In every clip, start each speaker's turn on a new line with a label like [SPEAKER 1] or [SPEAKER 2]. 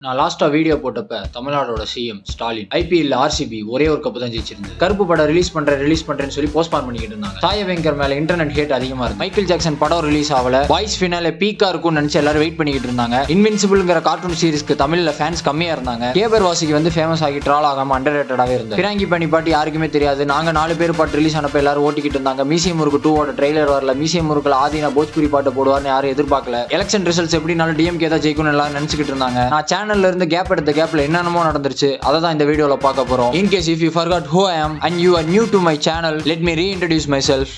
[SPEAKER 1] நான் லாஸ்டா வீடியோ போட்டப்ப தமிழ்நாடோட சிஎம் ஸ்டாலின் ஐபிஎல் ஆர்சிபி ஒரே ஒரு கப்பு தான் ஜெயிச்சிருந்தது. கருப்பு படம் ரிலீஸ் பண்றேன்னு சொல்லி போஸ்ட்பான் பண்ணிக்கிட்டு இருந்தாங்க. சாய வெங்கர் மேல இன்டர்நெட் ஹேட் அதிகமா இருக்கு. மைக்கேல் ஜாக்சன் படம் ரிலீஸ் ஆகல. பாய்ஸ் ஃபினாலே பீக்கா இருக்கும்னு நினைச்சு எல்லாரும் வெயிட் பண்ணிக்கிட்டு இருந்தாங்க. இன்வின்சிபிள்ங்கிற கார்ட்டூன் சீரிஸ்க்கு தமிழ்ல ஃபேன்ஸ் கம்மியா இருந்தாங்க. கேபர் வாசிக்கு வந்து ஃபேமஸ் ஆகி ட்ரால் ஆகாம அண்டர்ரேட்டடாவே இருந்தாங்க. பிராங்கி பண்ணி பாட்டு யாருக்குமே தெரியாது. நாங்க 4 பேர் பாட்டு ரிலீஸ் ஆனப்ப எல்லாரும் ஓட்டிக்கிட்டு இருந்தாங்க. மியூசியம் முருக்கு 2 ட்ரெய்லர் வரல. மியூசியம் முருக்குல ஆதினா போஜ்புரி பாட்டு போடுவார்னு யாரும் எதிர்பார்க்கல. எலெக்ஷன் ரிசல்ட்ஸ் எப்படினாலும் டிஎம்கே தான் ஜெயிக்கும்னு எல்லாரும் நினைச்சிட்டு இருந்தாங்க. நான் சேனல்ல இருந்து கேப் எடுத்த கேப்ல என்னென்னமோ நடந்துருச்சு. அதை தான் இந்த வீடியோல பார்க்க போறோம். In case if you forgot who I am and you are new to my channel, let me reintroduce myself.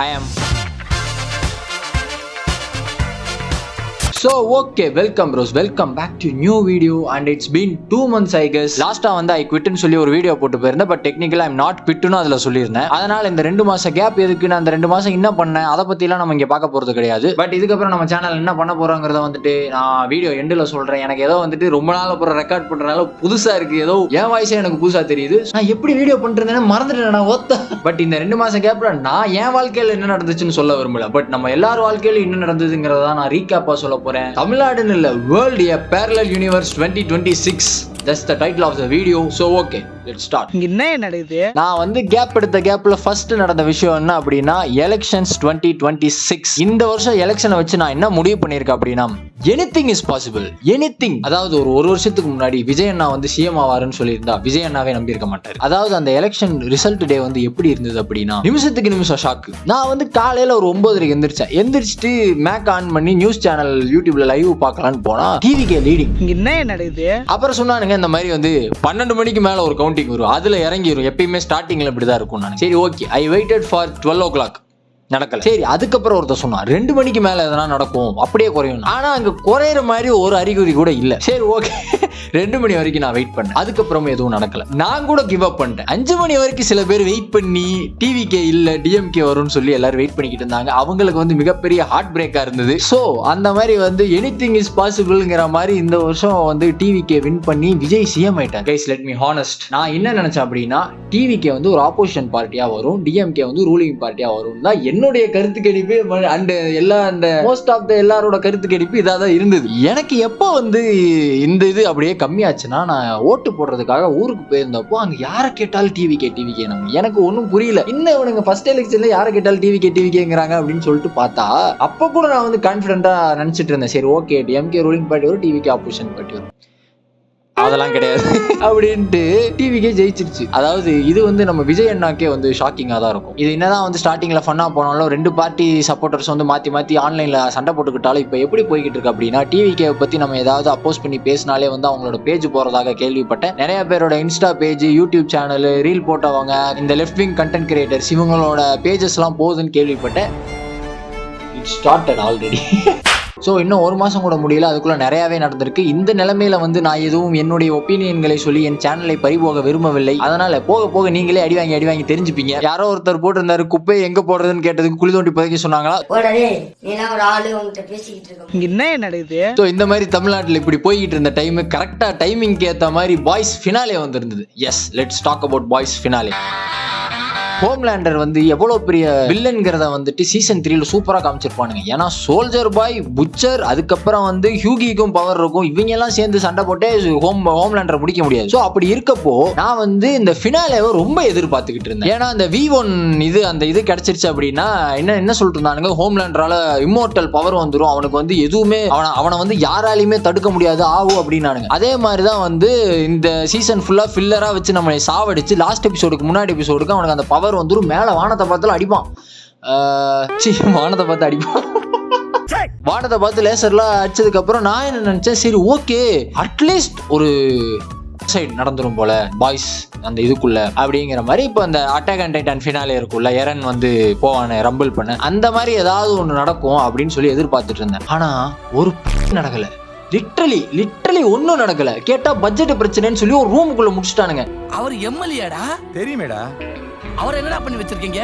[SPEAKER 1] I am So okay, welcome bros, welcome back to new video and it's been 2 months I guess. லாஸ்டா வந்து I quit ன்னு சொல்லி ஒரு video போட்டு போயிருந்தேன். But டெக்னிக்கலா I'm not quit ன்னு அதுல சொல்லியிருந்தேன். அதனால இந்த 2 மாச கேப் எதுக்கு, நான் அந்த 2 மாசம் என்ன பண்ணேன் அதை பத்தி எல்லாம் நம்ம இங்க பார்க்க போறது கிடையாது. பட் இதுக்கப்புறம் நம்ம சேனல் என்ன பண்ண போறோங்கிறத வந்துட்டு நான் வீடியோ எண்டுல சொல்றேன். எனக்கு ஏதோ வந்துட்டு ரொம்ப நாள் அப்புறம் ரெக்கார்ட் பண்றதுனால புதுசா இருக்கு. ஏதோ என் வாய்ஸே எனக்கு புதுசா தெரியுது. நான் எப்படி வீடியோ பண்றேன்னு மறந்துட்டேன் நான் ஒத்த. பட் இந்த 2 மாச கேப்ல நான் என் வாழ்க்கையில என்ன நடந்துச்சுன்னு சொல்ல விரும்பல. பட் நம்ம எல்லாரும் வாழ்க்கையில என்ன நடந்ததுங்கிறத நான் ரீகேப்பா சொல்ல போறேன். தமிழ்நாடுன்னு இல்ல, world a parallel universe 2026. That's the title of the video. So okay, let's start.
[SPEAKER 2] என்ன நடக்குது?
[SPEAKER 1] நான் வந்து கேப் எடுத்த கேப்ல ஃபர்ஸ்ட் நடந்த விஷயம் என்ன அப்படின்னா எலெக்ஷன்ஸ் 2026. இந்த வருஷம் எலெக்ஷனை வச்சு நான் என்ன முடிவு பண்ணியிருக்கேன் அப்படின்னா எனிதிங் இஸ் பாசிபிள். எனிதிங். அதாவது ஒரு வருஷத்துக்கு முன்னாடி விஜய் அண்ணா வந்து சிஎம் ஆவாருன்னு சொல்லியிருந்தா விஜய் அண்ணாவே நம்பியிருக்க மாட்டாரு. அதாவது அந்த எலெக்ஷன் ரிசல்ட் டே வந்து எப்படி இருந்தது அப்படின்னா நிமிஷத்துக்கு நிமிஷம் ஷாக்கு. நான் வந்து காலையில ஒரு 9:30 எந்திரிச்சிட்டு மேக் ஆன் பண்ணி நியூஸ் சேனல் யூடியூப்ல லைவ் பார்க்கலான்னு போனா டிவிகே லீடிங்.
[SPEAKER 2] என்ன நடக்குது?
[SPEAKER 1] அப்புறம் சொன்னானுங்க இந்த மாதிரி வந்து 12 மணிக்கு மேல ஒரு கவுண்டிங் வரும், அதுல இறங்கிரும். எப்பயுமே ஸ்டார்டிங்ல இப்படிதான் இருக்கும். நான் சரி okay, I weighted for 12 o'clock. நடக்கல. சரி, அதுக்கப்புறம் ஒருத்தர் சொன்னா 2 மணிக்கு மேல எதனா நடக்கும், அப்படியே குறையும். ஆனா அங்க குறையிற மாதிரி ஒரு அறிகுறி கூட இல்ல. சரி ஓகே, 2 மணி வரைக்கும் நான் வெயிட் பண்ணேன். அதுக்கப்புறம் எதுவும் நடக்கல. நான் கூட கிவ் அப் பண்ணிட்டேன். 5 மணி வரைக்கும் சில பேர் வெயிட் பண்ணி டிவிகே இல்ல டிஎம்கே வரும்னு சொல்லி எல்லாரும் வெயிட் பண்ணிக்கிட்டு இருந்தாங்க. அவங்களுக்கு வந்து மிகப்பெரிய ஹார்ட் பிரேக்கா இருந்தது. சோ அந்த மாதிரி வந்து எனிதிங் இஸ் பாசிபிள்ங்கிற மாதிரி இந்த வருஷம் வந்து டிவிகே வின் பண்ணி விஜய் சிஎம் ஆயிட்டாங்க. கைஸ் லெட் மீ ஹானஸ்ட், நான் என்ன நினைச்சேன் அப்படின்னா டிவிகே வந்து ஒரு ஆப்போசிஷன் பார்ட்டியா வரும், டிஎம்கே வந்து ரூலிங் பார்ட்டியா வரும் தான் என்னுடைய கருத்து கணிப்பு. அண்ட் எல்லா அந்த மோஸ்ட் ஆஃப் த எல்லாரோட கருத்து கணிப்பு இதாக தான் இருந்தது. எனக்கு எப்போ வந்து இந்த இது அப்படியே கம்மியாச்சுன்னா, நான் ஓட்டு போடுறதுக்காக ஊருக்கு போயிருந்தப்போ அங்க யாரை கேட்டாலும் டிவிகே நம்ம எனக்கு ஒன்றும் புரியல. இன்னும் இவனுங்க ஃபர்ஸ்ட் எலெக்ஷன்ல யாரை கேட்டாலும் டிவிகேங்கிறாங்க அப்படின்னு சொல்லிட்டு பார்த்தா அப்போ கூட நான் வந்து கான்ஃபிடென்ட்டா நினைச்சிட்டு இருந்தேன். சரி ஓகே, டிஎம்கே ரூலிங் பார்ட்டி வரும், டிவிகே ஆப்போசிஷன் பார்ட்டி வரும், அதெல்லாம் கிடையாது அப்படின்ட்டு டிவிக்கே ஜெயிச்சிருச்சு. அதாவது இது வந்து நம்ம விஜய் அண்ணாக்கே வந்து ஷாக்கிங்கா தான் இருக்கும். இது என்னதான் வந்து ஸ்டார்டிங்ல ஃபன்னா போனாலும் 2 பார்ட்டி சப்போர்ட்டர்ஸ் வந்து மாத்தி ஆன்லைன்ல சண்டை போட்டுக்கிட்டாலும் இப்போ எப்படி போய்கிட்டு இருக்கு அப்படின்னா டிவிக்கே பத்தி நம்ம ஏதாவது அப்போஸ் பண்ணி பேசினாலே வந்து அவங்களோட பேஜ் போறதாக கேள்விப்பட்டேன். நிறைய பேரோட Insta page, YouTube channel, reel போட்டவங்க, இந்த லெஃப்ட் விங் கண்டென்ட் கிரியேட்டர்ஸ் இவங்களோட பேஜஸ் எல்லாம் போகுதுன்னு கேள்விப்பட்டேன். It started already. ஸோ இன்னும் 1 மாதம் கூட முடியல, அதுக்குள்ள நிறையாவே நடந்திருக்கு. இந்த நிலைமையில வந்து நான் எதுவும் என்னுடைய ஒப்பீனியன்களை சொல்லி என் சேனலை பறிபோக விரும்பவில்லை. அதனால போக போக நீங்களே அடி வாங்கி தெரிஞ்சுப்பீங்க. யாரோ ஒருத்தர் போட்டிருந்தாரு குப்பை எங்க போடுறதுன்னு கேட்டதுக்கு குழி தோண்டி புதைக்க சொன்னாங்களா.
[SPEAKER 2] என்ன நடக்குது?
[SPEAKER 1] ஸோ இந்த மாதிரி தமிழ்நாட்டில் இப்படி போய்கிட்டு இருந்த டைம் கரெக்டா டைமிங்க்கு ஏற்ற மாதிரி பாய்ஸ் ஃபினாலே வந்திருந்தது. Yes, let's talk about boys finale. Homelander வந்து எவ்வளவு பெரிய வில்லன்கிறத வந்துட்டு சீசன் 3ல சூப்பரா காமிச்சிருப்பானுங்க. ஏன்னா சோல்ஜர் பாய், புச்சர், அதுக்கப்புறம் வந்து ஹியூகிக்கும் பவர் இருக்கும். இவங்க எல்லாம் சேர்ந்து சண்டை போட்டே ஹோம்லேண்டரை முடிக்க முடியாது. ஸோ அப்படி இருக்கப்போ நான் வந்து இந்த ஃபினாலேவை ரொம்ப எதிர்பார்த்துக்கிட்டு இருந்தேன். ஏன்னா அந்த V1 அந்த இது கிடைச்சிருச்சு அப்படின்னா என்ன சொல்லிட்டு இருந்தானுங்க, ஹோம்லேண்டரால இம்மோர்டல் பவர் வந்துடும், அவனுக்கு வந்து எதுவுமே அவனை வந்து யாராலையுமே தடுக்க முடியாது ஆகும் அப்படின்னானுங்க. அதே மாதிரிதான் வந்து இந்த சீசன் ஃபுல்லா ஃபில்லரா வச்சு நம்மளை சாவடிச்சு லாஸ்ட் எபிசோடுக்கு முன்னாடி எபிசோடுக்கு அவனுக்கு அந்த பவர் வந்துரும். மேல வானத்தை பார்த்தாலும் அடிப்பான். வானத்தை பார்த்து அடிப்பான். வானத்தை பார்த்து லேசர்லாம் அடிச்சதுக்கு அப்புறம் நான் என்ன நினைச்சேன், சரி ஓகே அட்லீஸ்ட் ஒரு சைடு நடந்துரும் போல பாய்ஸ் அந்த இதுக்குள்ள அப்படிங்கிற மாதிரி. இப்போ அந்த அட்டாக் அண்ட் டைட்டன் ஃபினாலே இருக்குல்ல, எரன் வந்து போவானே ரம்பிள் பண்ண, அந்த மாதிரி ஏதாவது ஒன்று நடக்கும் அப்படின்னு சொல்லி எதிர்பார்த்துட்டு இருந்தேன். ஆனா ஒரு நடக்கல. லிட்டரலி ஒன்னும் நடக்கல. கேட்டா பட்ஜெட் பிரச்சனைன்னு சொல்லி ஒரு ரூமுக்குள்ள முடிச்சுட்டானுங்க.
[SPEAKER 3] அவர் எம்எல்ஏடா தெரியுமேடா, அவர் என்னடா பண்ணி வச்சிருக்கீங்க?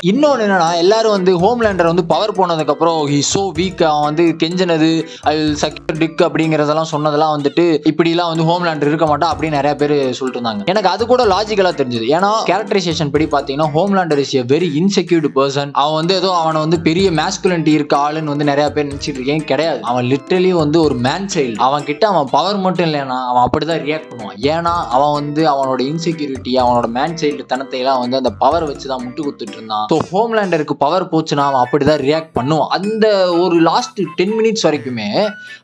[SPEAKER 1] இன்னொன்னு என்னன்னா, எல்லாரும் வந்து ஹோம்லேண்டர் வந்து பவர் போனதுக்கு அப்புறம் ஹி சோ வீக், அவன் வந்து கெஞ்சினது ஐ வில் சக்யூர் டிக் அப்படிங்கறதெல்லாம் சொன்னதெல்லாம் வந்துட்டு இப்படிலாம் வந்து ஹோம்லேண்டர் இருக்க மாட்டா அப்படின்னு நிறைய பேர் சொல்லிட்டு இருந்தாங்க. எனக்கு அது கூட லாஜிக்கலா தெரிஞ்சது. ஏன்னா கேரக்டரைசேஷன் படி பாத்தீங்கன்னா Homelander is a very insecured person. அவன் வந்து ஏதோ அவனை வந்து பெரிய மேஸ்குலினிட்டி இருக்க ஆளுன்னு வந்து நிறைய பேர் நினைச்சிட்டு இருக்கேன். கிடையாது. அவன் லிட்டரலி வந்து ஒரு மேன் சைல்டு. அவன் கிட்ட அவன் பவர் மட்டும் இல்லைன்னா அவன் அப்படிதான் ரியாக்ட் பண்ணுவான். ஏன்னா அவன் வந்து அவனோட இன்செக்யூரிட்டி, அவனோட மேன் சைல்டு தனத்தை எல்லாம் வந்து அந்த பவர் வச்சுதான் முட்டு குத்துட்டு இருந்தான். ஸோ ஹோம்லேண்டருக்கு பவர் போச்சுன்னா அவன் அப்படிதான் ரியாக்ட் பண்ணுவான். அந்த ஒரு லாஸ்ட் 10 மினிட்ஸ் வரைக்குமே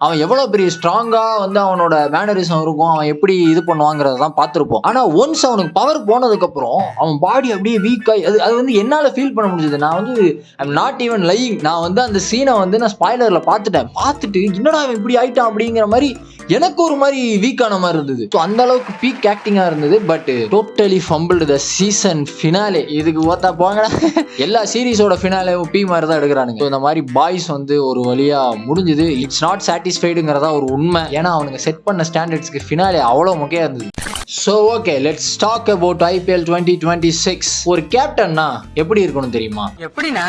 [SPEAKER 1] அவன் எவ்வளவு பெரிய ஸ்ட்ராங்கா வந்து அவனோட மேனரிசம் இருக்கும், அவன் எப்படி இது பண்ணுவாங்கிறதான் பார்த்துருப்போம். ஆனா ஒன்ஸ் அவனுக்கு பவர் போனதுக்கு அப்புறம் அவன் பாடி அப்படியே வீக் ஆகி அது வந்து என்னால ஃபீல் பண்ண முடிஞ்சது. நான் வந்து ஐம் நாட் ஈவன் லையிங். நான் வந்து அந்த சீனை வந்து நான் ஸ்பாய்லர்ல பார்த்துட்டு என்னடா அவன் இப்படி ஆயிட்டான் அப்படிங்கிற மாதிரி எனக்கு ஒரு மாதிரி வீக்கான மாதிரி இருந்தது. ஸோ அந்த அளவுக்கு பீக் ஆக்டிங்கா இருந்தது. But totally fumbled the season finale. இதுக்கு ஓத்தா போங்க, எல்லா சீரிஸோட ஃபினாலே பி மாதிரி தான் எடுக்கிறானுங்க. இந்த மாதிரி பாய்ஸ் வந்து ஒரு வழியா முடிஞ்சது. இட்ஸ் நாட் சாட்டிஸ்ஃபைடுங்கிறதா ஒரு உண்மை. ஏன்னா அவனுங்க செட் பண்ண ஸ்டாண்டர்ட்ஸ்க்கு ஃபினாலே அவ்வளோ முக்கியம் இருந்தது. So okay, let's talk about IPL 2026. ஒரு கேப்டன்னா எப்படி இருக்கணும் தெரியுமா?
[SPEAKER 2] எப்படின்னா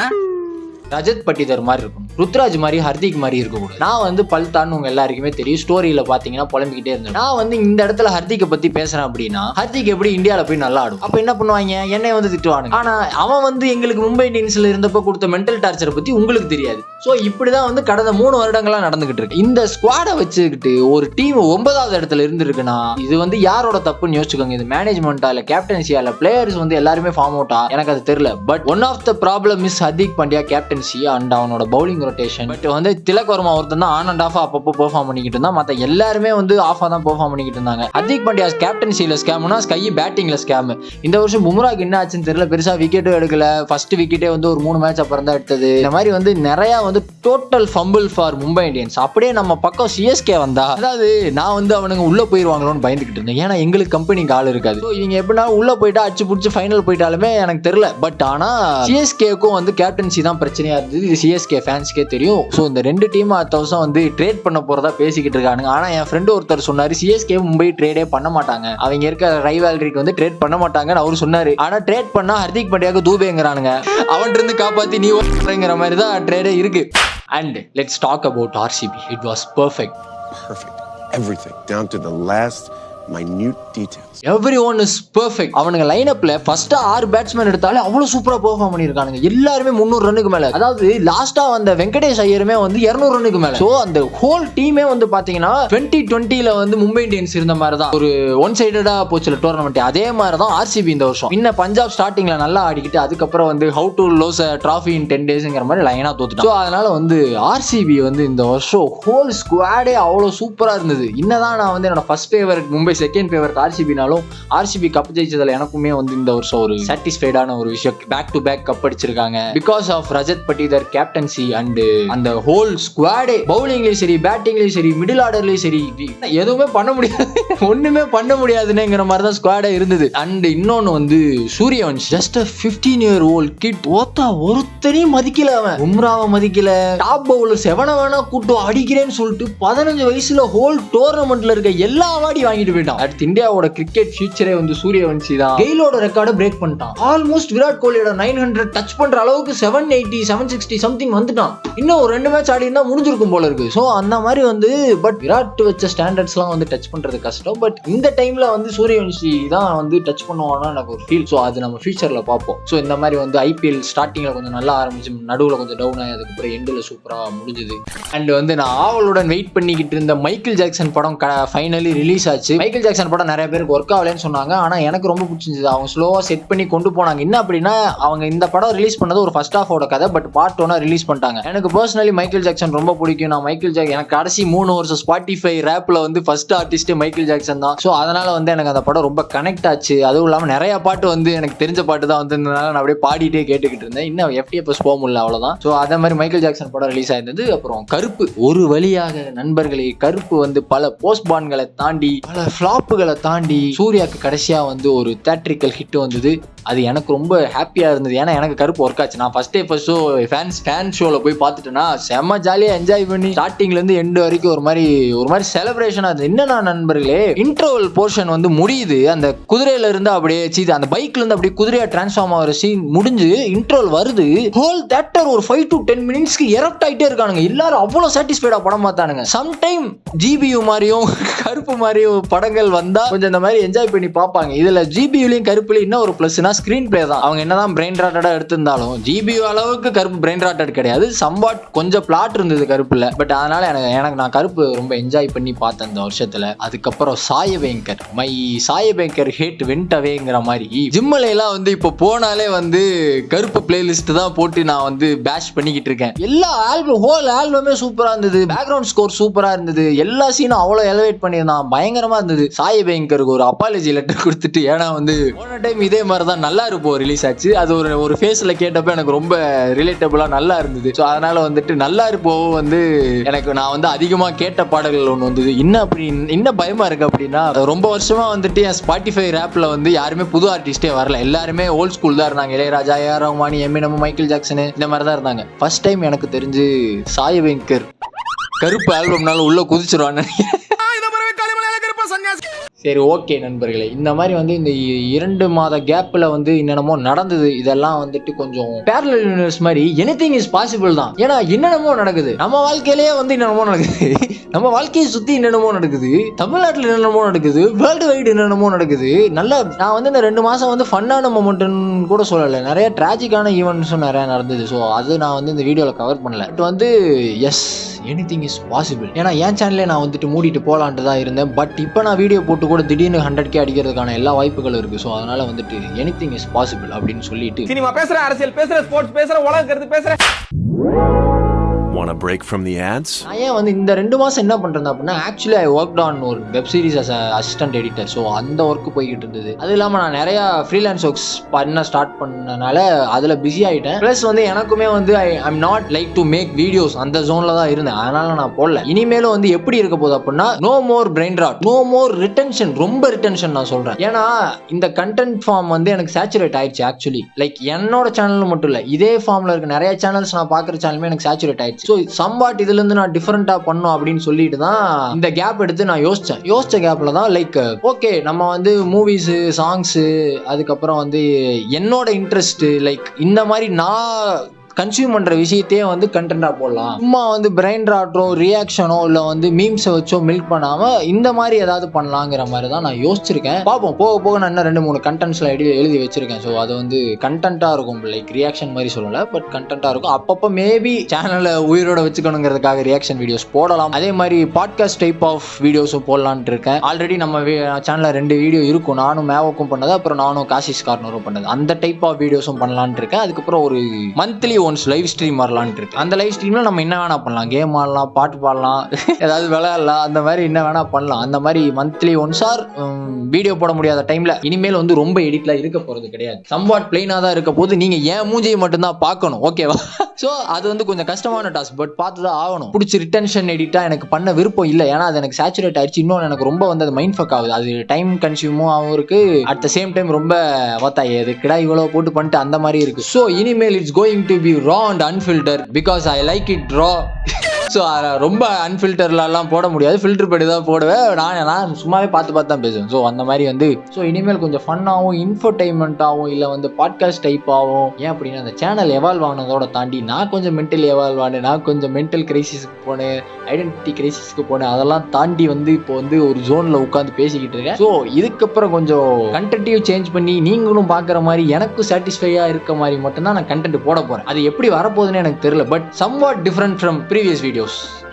[SPEAKER 1] ரஜத் பட்டிதர் மாதிரி இருக்கும், ருத்ராஜ் மாதிரி, ஹர்திக் மாதிரி இருக்கக்கூடாது. நான் வந்து பல்தான் உங்க எல்லாருக்குமே தெரியும், ஸ்டோரியில பாத்தீங்கன்னா புலம்பிக்கிட்டே இருந்தேன். நான் வந்து இந்த இடத்துல ஹர்திக்கை பத்தி பேசுறேன் அப்படின்னா, ஹர்திக் எப்படி இந்தியாவில போய் நல்லா ஆடும், அப்ப என்ன பண்ணுவாங்க, என்னை வந்து திட்டுவானுங்க. ஆனா அவன் வந்து எங்களுக்கு மும்பை இந்தியன்ஸ்ல இருந்தப்ப கொடுத்த மென்டல் டார்ச்சரை பத்தி உங்களுக்கு தெரியாது. ஸோ இப்படிதான் வந்து கடந்த 3 வருடங்களா நடந்துகிட்டு இருக்கு. இந்த ஸ்குவாடை வச்சுக்கிட்டு ஒரு டீம் 9வது இடத்துல இருந்திருக்குன்னா இது வந்து யாரோட தப்புன்னு யோசிச்சுக்கோங்க. இது மேனேஜ்மெண்டா இல்ல கேப்டன்சியா இல்ல பிளேயர்ஸ் வந்து எல்லாருமே ஃபார்ம் அவுட்டா எனக்கு அது தெரியல. But one of the problem is Hardik Pandya captain and அவனோட பவுலிங் ரொட்டேஷன். பட் வந்து திலக் வர்மா ஒருத்தன் தான் ஆன் அண்ட் ஆஃப் அப்பப்போ பெர்ஃபார்ம் பண்ணிக்கிட்டு இருந்தா, மத்த எல்லாருமே வந்து ஆஃபா தான் பெர்ஃபார்ம் பண்ணிக்கிட்டு இருந்தாங்க. ஹர்திக் பாண்டியா கேப்டன்சில ஸ்கேம்னா ஸ்கை பேட்டிங்ல ஸ்கேம். இந்த வருஷம் பும்ராக்கு என்ன ஆச்சுன்னு தெரியல, பெருசா விக்கெட்டும் எடுக்கல. ஃபர்ஸ்ட் விக்கெட்டே வந்து ஒரு 3 மேட்ச் அப்புறம் தான் எடுத்தது. இந்த மாதிரி வந்து நிறைய வந்து total fumble for Mumbai Indians. அப்படியே நம்ம பக்கம் சிஎஸ்கே வந்தா, அதாவது நான் வந்து அவனுங்க உள்ள போயிருவாங்களோன்னு பயந்துகிட்டு இருந்தேன். ஏன்னா எங்களுக்கு கம்பெனிக்கு ஆள் இருக்காது. இவங்க எப்படின்னா உள்ள போயிட்டா அடிச்சு பிடிச்சி ஃபைனல் போயிட்டாலுமே எனக்கு தெரியல. பட் ஆனா சிஎஸ்கேக்கும் வந்து கேப்டன்சி தான் பிரச்சனையா இருந்தது. இது சிஎஸ்கே ஃபேன்ஸ்க்கே தெரியும். ஸோ இந்த 2 டீம் அடுத்த வருஷம் வந்து ட்ரேட் பண்ண போறதா பேசிக்கிட்டு இருக்கானுங்க. ஆனா என் ஃப்ரெண்டு ஒருத்தர் சொன்னாரு, சிஎஸ்கே மும்பை ட்ரேடே பண்ண மாட்டாங்க, அவங்க இருக்க ரைவால்ரிக்கு வந்து ட்ரேட் பண்ண மாட்டாங்கன்னு அவரு சொன்னாரு. ஆனா ட்ரேட் பண்ணா ஹர்திக் பாண்டியாவுக்கு தூபேங்கிறானுங்க, அவன் இருந்து காப்பாத்தி நீ ஓடுறங்கிற மாதிரி தான் ட்ரேடே இருக்கு. And let's talk about RCB. It was perfect.
[SPEAKER 3] Perfect. Everything down to the last minute details.
[SPEAKER 1] Everyone is perfect. அவனுங்க லைனப்ல ஃபர்ஸ்ட் 6 பேட்ஸ்மேன் எடுத்தாலே அவ்வளவு சூப்பரா பெர்ஃபார்ம் பண்ணிருக்கானுங்க. எல்லாருமே 300 ரன்னுக்கு மேல. அதாவது லாஸ்டா வந்த வெங்கடேஷ் ஐயருமே வந்து 200 ரன்னுக்கு மேல. சோ அந்த ஹோல் டீமே வந்து பாத்தீங்கன்னா 2020ல வந்து மும்பை இந்தியன்ஸ் இருந்த மாதிரி தான் ஒரு ஒன் சைடடா போச்சுல டோர்னமெண்ட். அதே மாதிரி தான் ஆர்சிபி இந்த வருஷம். இன்ன பஞ்சாப் ஸ்டார்டிங்ல நல்லா ஆடிக்கிட்டு அதுக்கப்புறம் வந்து ஹவு டு லோஸ் ட்ராஃபி இன் 10 daysங்கிற மாதிரி லைனா தோத்துட்டான். சோ அதனால வந்து ஆர்சிபி வந்து இந்த வருஷம் ஹோல் ஸ்குவாடே அவ்வளவு சூப்பரா இருந்தது. இன்னதான் நான் வந்து என்னோட first favourite Mumbai, second favourite ஆர்சிபினாலும் ஆர்சிபி கப் ஜெயிச்சதுல எனக்குமே வந்து இந்த வருஷம் ஒரு சாட்டிஸ்ஃபைடான ஒரு விஷயம். பேக் டு பேக் கப் அடிச்சிருக்காங்க because of Rajat Patidar captaincy and அந்த ஹோல் ஸ்குவாடே. பவுலிங்லயும் சரி, பேட்டிங்லயும் சரி, மிடில் ஆர்டர்லயும் சரி, எதுவுமே பண்ண முடியாது, ஒண்ணுமே பண்ண முடியாதுங்கிற மாதிரி தான் ஸ்குவாடே இருந்தது. அண்ட் இன்னொன்னு வந்து சூரியவன்ஷ் ஜஸ்ட் 15-year-old கிட். ஓத்தா ஒருத்தரையும் மதிக்கல, அவன் பும்ராவை மதிக்கல, டாப் பவுலர்ஸ் எவன வேணா கூட்டு அடிக்கிறேன்னு சொல்லிட்டு 15 வயசுல ஹோல் டோர்னமெண்ட்ல இருக்க எல்லா அவார்டையும் வாங்கிட்டு போயிட்டான். அடுத்து இந்தியாவோட கிரிக்கெட் ஃபியூச்சரே வந்து சூரியவன்ஷி தான். கெயிலோட ரெக்கார்டை பிரேக் பண்ணிட்டான். ஆல்மோஸ்ட் விராட் கோலியோட 900 டச் பண்ற அளவுக்கு 780 760 சம்திங் வந்துட்டான். இன்னும் ஒரு 2 மேட்ச் ஆடி இருந்தா முடிஞ்சிருக்கும் போல இருக்கு. சோ அந்த மாதிரி வந்து பட் விராட் வச்ச ஸ்டாண்டர்ட்ஸ் எல்லாம் வந்து டச் பண்றது கஷ்டம். பட் இந்த டைம்ல வந்து சூரியவன்ஷி தான் வந்து டச் பண்ணுவானா எனக்கு ஒரு ஃபீல். சோ அது நம்ம ஃபியூச்சர்ல பார்ப்போம். சோ இந்த மாதிரி வந்து ஐபிஎல் ஸ்டார்டிங்ல கொஞ்சம் நல்லா ஆரம்பிச்சு, நடுவுல கொஞ்சம் டவுன் ஆகி அதுக்கப்புறம் எண்டில் சூப்பரா முடிஞ்சது. அண்ட் வந்து நான் ஆவலுடன் வெயிட் பண்ணிக்கிட்டு இருந்த மைக்கேல் ஜாக்சன் படம் ஃபைனலி ரிலீஸ் ஆச்சு. மைக்கேல் ஜாக்சன் படம் நிறைய பேருக்கு ஒர்க் ஆகலன்னு சொன்னாங்க. ஆனா எனக்கு ரொம்ப பிடிச்சிருந்தது. அவங்க ஸ்லோவா செட் பண்ணி கொண்டு போனாங்க. என்ன அப்படின்னா, அவங்க இந்த படம் ரிலீஸ் பண்ணது ஒரு ஃபர்ஸ்ட் ஹாஃபோட கதை, பட் பார்ட் 1 ரிலீஸ் பண்ணிட்டாங்க. எனக்கு பர்சனலி மைக்கேல் ஜாக்சன் ரொம்ப பிடிக்கும். நான் மைக்கேல் ஜாக்சன் எனக்கு கடைசி 3 வருஷம் ஸ்பாட்டிஃபை ரேப்ல வந்து ஃபர்ஸ்ட் ஆர்டிஸ்ட் மைக்கேல் ஜாக்சன் தான். ஸோ அதனால வந்து எனக்கு அந்த படம் ரொம்ப கனெக்ட் ஆச்சு. அதுவும் இல்லாம நிறைய பாட்டு வந்து எனக்கு தெரிஞ்ச பாட்டு தான் வந்து நான் அப்படியே பாடிட்டே கேட்டுக்கிட்டு இருந்தேன். இன்னும் FTFS போக முடியல, அவ்வளவுதான். ஸோ அதே மாதிரி மைக்கேல் ஜாக்சன் படம் ரிலீஸ் ஆயிருந்தது. அப்புறம் கருப்பு ஒரு வழியாக நண்பர்களே, கருப்பு வந்து பல போஸ்ட்பான்களை தாண்டி, பல ஃபிளாப்புகளை தாண்டி சூர்யாக்கு கடைசியா வந்து ஒரு தியேட்ரிக்கல் ஹிட் வந்தது. அது எனக்கு ரொம்ப ஹாப்பியா இருந்தது. ஏன்னா எனக்கு கருப்பு ஒர்க் ஆச்சு. நான் ஃபர்ஸ்ட் ஷோ ஃபேன் ஷோல போய் பார்த்துட்டேன்னா செம்ம ஜாலியா என்ஜாய் பண்ணி ஸ்டார்டிங்ல இருந்து எண்ட் வரைக்கும் ஒரு மாதிரி செலிப்ரேஷனா இருந்தது. என்னன்னா நண்பர்களே, இன்டர்வல் போர்ஷன் வந்து முடியுது, அந்த குதிரையில இருந்து அப்படியே அந்த பைக்ல இருந்து அப்படியே குதிரையா டிரான்ஸ்ஃபார்ம் ஆகிற சீன் முடிஞ்சு இன்டர்வல் வருது. ஹோல் தியேட்டர் ஒரு 5 to 10 மினிட்ஸ்க்கு எரப்ட் ஆயிட்டே இருக்கானுங்க. எல்லாரும் அவ்வளவு சாட்டிஸ்ஃபைடா படம் பார்த்தானுங்க. சம்டைம் ஜிபியு மாதிரியும் கருப்பு மாதிரியும் படங்கள் வந்தா கொஞ்சம் இந்த மாதிரி என்ஜாய் பண்ணி பார்ப்பாங்க. இதுல ஜிபியூலையும் கருப்புல என்ன ஒரு பிளஸ்னா ஸ்கிரீன் பிளே தான். அவங்க என்னதான் பிரெயின் ராட்டடா எடுத்திருந்தாலும் ஜிபியூ அளவுக்கு கருப்பு பிரெயின் ராட்டட் கிடையாது. சம்பாட் கொஞ்சம் பிளாட் இருந்தது கருப்புல. பட் அதனால எனக்கு நான் கருப்பு ரொம்ப என்ஜாய் பண்ணி பார்த்தேன் இந்த வருஷத்துல. அதுக்கப்புறம் சாயபேங்கர் மை சாயபேங்கர் ஹேட் வெண்ட் அவேங்கிற மாதிரி ஜிம்மல எல்லாம் வந்து இப்போ போனாலே வந்து கருப்பு பிளேலிஸ்ட் தான் போட்டு நான் வந்து பேஷ் பண்ணிக்கிட்டு இருக்கேன். எல்லா ஆல்பம் ஹோல் ஆல்பமே சூப்பரா இருந்தது. பேக்ரவுண்ட் ஸ்கோர் சூப்பரா இருந்தது. எல்லா சீனும் அவ்வளவு எலவேட் பண்ணியிருந்தான். பயங்கரமா இருந்தது. சாயபேங்கருக்கு ஒரு அப்பாலஜி லெட்டர் கொடுத்துட்டு, ஏன்னா வந்து போன டைம் இதே மாதிரி தான் நல்லா இருப்போம் ரிலீஸ் ஆச்சு. அது ஒரு ஃபேஸ்ல கேட்டப்ப எனக்கு ரொம்ப ரிலேட்டபிளா நல்லா இருந்தது. ஸோ அதனால வந்துட்டு நல்லா இருப்போ வந்து எனக்கு நான் வந்து அதிகமா கேட்ட பாடல்கள் ஒன்று வந்தது. இன்னும் பயமா இருக்கு அப்படின்னா, ரொம்ப வருஷமா வந்துட்டு என் ஸ்பாட்டிஃபை ஆப்ல வந்து யாருமே புது ஆர்டிஸ்டே வரல. எல்லாருமே ஓல்ட் ஸ்கூல் தான் இருந்தாங்க. Ilaiyaraaja, AR Rahman, Eminem, Michael Jackson இந்த மாதிரி தான் இருந்தாங்க. ஃபர்ஸ்ட் டைம் எனக்கு தெரிஞ்சு சாயபேங்கர் கருப்பு ஆல்பம்னால உள்ள குதிச்சிருவான்னு. சரி, ஓகே நண்பர்களே, இந்த மாதிரி வந்து இந்த 2 மாத கேப்ல வந்து என்னென்னமோ நடந்தது. இதெல்லாம் வந்துட்டு கொஞ்சம் பேரலல் யூனிவர்ஸ் மாதிரி எனிதிங் இஸ் பாசிபிள் தான். ஏன்னா என்னென்னமோ நடக்குது நம்ம வாழ்க்கையிலேயே வந்து என்னென்னமோ நடக்குது. நம்ம வாழ்க்கையை சுத்தி என்னென்னமோ நடக்குது. தமிழ்நாட்டில் என்னென்னமோ நடக்குது. வேர்ல்டு வைடு என்னென்னமோ நடக்குது. நான் வந்து இந்த 2 மாசம் வந்து ஃபன்னான மொமெண்ட்னு கூட சொல்லலை. நிறைய டிராஜிக்கான ஈவெண்ட்ஸும் நிறைய நடந்தது. ஸோ அது நான் வந்து இந்த வீடியோவில் கவர் பண்ணல. பட் வந்து எஸ், எனிதிங் இஸ் பாசிபிள். ஏன்னா என் சேனலே நான் வந்துட்டு மூடிட்டு போலான்ட்டு தான் இருந்தேன். பட் இப்போ நான் வீடியோ போட்டு கூட திடீர்னு 100K அடிக்கிறதுக்கான எல்லா வாய்ப்புகளும் இருக்கு. ஸோ அதனால வந்துட்டு எனிதிங் இஸ் பாசிபிள் அப்படின்னு சொல்லிட்டு
[SPEAKER 4] சினிமா பேசுற, அரசியல் பேசுற, ஸ்போர்ட்ஸ் பேசுற, உலக கருத்து பேசுற.
[SPEAKER 3] Want a break from the ads?
[SPEAKER 1] நான் ஏன் வந்து இந்த 2 மாசம் என்ன பண்றேன் அப்படின்னா, ஆக்சுவலி ஐ ஒர்க்ட் ஆன் ஒரு web series as assistant editor. So அந்த ஒர்க் போய்கிட்டு இருந்தது. அது இல்லாமல் நான் நிறைய ஃப்ரீலான்ஸ் ஒர்க்ஸ் பண்ண ஸ்டார்ட் பண்ணனால அதில் பிஸி ஆகிட்டேன். ப்ளஸ் வந்து எனக்குமே வந்து I'm not like to make videos அந்த ஜோன்ல தான் இருந்தேன். அதனால நான் போடல. இனிமேலும் வந்து எப்படி இருக்க போகுது அப்படின்னா, no more brain rot, no more retention. ரொம்ப ரிட்டென்ஷன் நான் சொல்றேன். ஏன்னா இந்த கண்டென்ட் ஃபார்ம் வந்து எனக்கு சேச்சுரேட் ஆயிடுச்சு. ஆக்சுவலி லைக் என்னோட சேனல் மட்டும் இல்லை, இதே ஃபார்ம்ல இருக்க நிறைய சேனல்ஸ் நான் பார்க்குற சேனலுமே எனக்கு சேச்சுரேட் ஆயிடுச்சு. ஸோ சம்பாட் இதுல இருந்து நான் டிஃபரெண்டா பண்ணும் அப்படின்னு சொல்லிட்டு தான் இந்த கேப் எடுத்து நான் யோசிச்ச கேப்ல தான் லைக் ஓகே, நம்ம வந்து மூவிஸ், சாங்ஸ், அதுக்கப்புறம் வந்து என்னோட இன்ட்ரெஸ்ட் லைக் இந்த மாதிரி நான் கன்சியூம் பண்ற விஷயத்தையே வந்து கண்டென்ட்டா போடலாம். சும்மா வந்து பிரெயின் ராட்டோ, ரியாக்ஷனோ இல்லை வந்து மீம்ஸை வச்சோ மில்க் பண்ணாம இந்த மாதிரி ஏதாவது பண்ணலாங்கிற மாதிரி தான் நான் யோசிச்சிருக்கேன். பார்ப்போம், போக போக நான் இன்னும் 2-3 கண்டென்ட்ஸ்ல எழுதி வச்சிருக்கேன். ஸோ அது வந்து கண்டென்ட்டா இருக்கும். லைக் ரியாக்ஷன் மாதிரி சொல்லலை, பட் கண்டென்ட்டா இருக்கும். அப்பப்போ மேபி சேனலை உயிரோட வச்சுக்கணுங்கிறதுக்காக ரியாக்ஷன் வீடியோஸ் போடலாம். அதே மாதிரி பாட்காஸ்ட் டைப் ஆஃப் வீடியோஸும் போடலான்ட்டு இருக்கேன். ஆல்ரெடி நம்ம சேனல்ல 2 வீடியோ இருக்கும். நானும் மேவோக்கும் பண்ணது, அப்புறம் நானும் காசிஸ் கார்னரும் பண்ணது. அந்த டைப் ஆஃப் வீடியோஸும் பண்ணலான்ட்டு இருக்கேன். அதுக்கப்புறம் ஒரு மந்த்லி ஒன்ஸ் லைவ் ஸ்ட்ரீம் வரலான்ட்டு இருக்கு. அந்த லைவ் ஸ்ட்ரீம்ல நம்ம என்ன வேணா பண்ணலாம். கேம் ஆடலாம், பாட்டு பாடலாம், ஏதாவது விளையாடலாம், அந்த மாதிரி என்ன வேணா பண்ணலாம். அந்த மாதிரி மந்த்லி ஒன்ஸ் ஆர் வீடியோ போட முடியாத டைம்ல இனிமேல் வந்து ரொம்ப எடிட்ல இருக்க போறது கிடையாது. சம்வாட் பிளைனா தான் இருக்க போது. நீங்க ஏன் மூஞ்சியை மட்டும் தான் பார்க்கணும், ஓகேவா? ஸோ அது வந்து கொஞ்சம் கஷ்டமான டாஸ்க், பட் பார்த்து தான் ஆகணும். பிடிச்சி ரிட்டென்ஷன் எடிட்டா எனக்கு பண்ண விருப்பம் இல்லை. ஏன்னா அது எனக்கு சேச்சுரேட் ஆயிடுச்சு. இன்னொன்று எனக்கு ரொம்ப வந்து அது மைண்ட் ஃபக் ஆகுது. அது டைம் கன்சியூமும் ஆகும் இருக்கு. அட் த சேம் டைம் ரொம்ப பார்த்தாயே எதுக்குடா இவ்வளவு போட்டு பண்ணிட்டு அந்த மாதிரி இருக்கு. ஸோ இனிமேல் it's going to be raw and unfiltered because I like it raw. So ரொம்ப அன்ஃபில்டர்லாம் போட முடியாது. ஃபில்டர் பண்ணி தான் போடுவேன். நான் சும்மாவே பார்த்து தான் பேசுவேன். ஸோ அந்த மாதிரி வந்து ஸோ இனிமேல் கொஞ்சம் ஃபன்னாகவும் இன்ஃபர்டைன்மெண்ட்டாகவும் இல்லை வந்து பாட்காஸ்ட் டைப்பாகவும். ஏன் அப்படின்னா அந்த சேனல் எவால்வ் ஆனதோட தாண்டி நான் கொஞ்சம் மென்டல் எவால்வ் ஆனேன். நான் கொஞ்சம் மென்டல் கிரைசிஸ்க்கு போனேன், ஐடென்டிட்டி கிரைசிஸ்க்கு போனேன். அதெல்லாம் தாண்டி வந்து இப்போ வந்து ஒரு ஜோனில் உட்காந்து பேசிக்கிட்டு இருக்கேன். ஸோ இதுக்கப்புறம் கொஞ்சம் கண்டென்ட்டையும் சேஞ்ச் பண்ணி நீங்களும் பார்க்குற மாதிரி எனக்கும் சாட்டிஸ்ஃபையாக இருக்க மாதிரி மட்டும்தான் நான் கண்டென்ட் போட போகிறேன். அது எப்படி வரப்போகுதுன்னு எனக்கு தெரியல. But somewhat different from previous videos,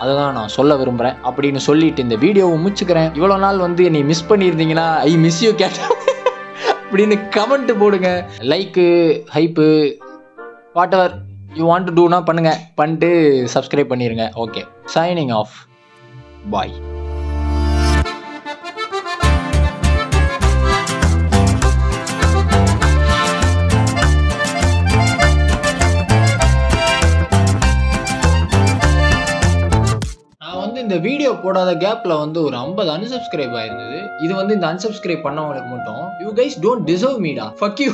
[SPEAKER 1] அதுதான் நான் சொல்ல விரும்புகிறேன். அப்படின்னு சொல்லிட்டு இந்த வீடியோவை முடிச்சுக்கிறேன். இவ்வளோ நாள் வந்து என்னை மிஸ் பண்ணியிருந்தீங்கன்னா ஐ மிஸ் யூ கேட் அப்படின்னு கமெண்ட் போடுங்க. Like, hype, what ever you want to டூனா பண்ணுங்க. பண்ணிட்டு சப்ஸ்கிரைப் பண்ணிடுங்க. Okay, signing off, bye. இந்த வீடியோ போடாத கேப்ல வந்து ஒரு 50 unsubscribe ஆயிருந்தது. இது வந்து இந்த unsubscribe பண்ணவங்களுக்கு மட்டும். You guys don't deserve me டா. Fuck you.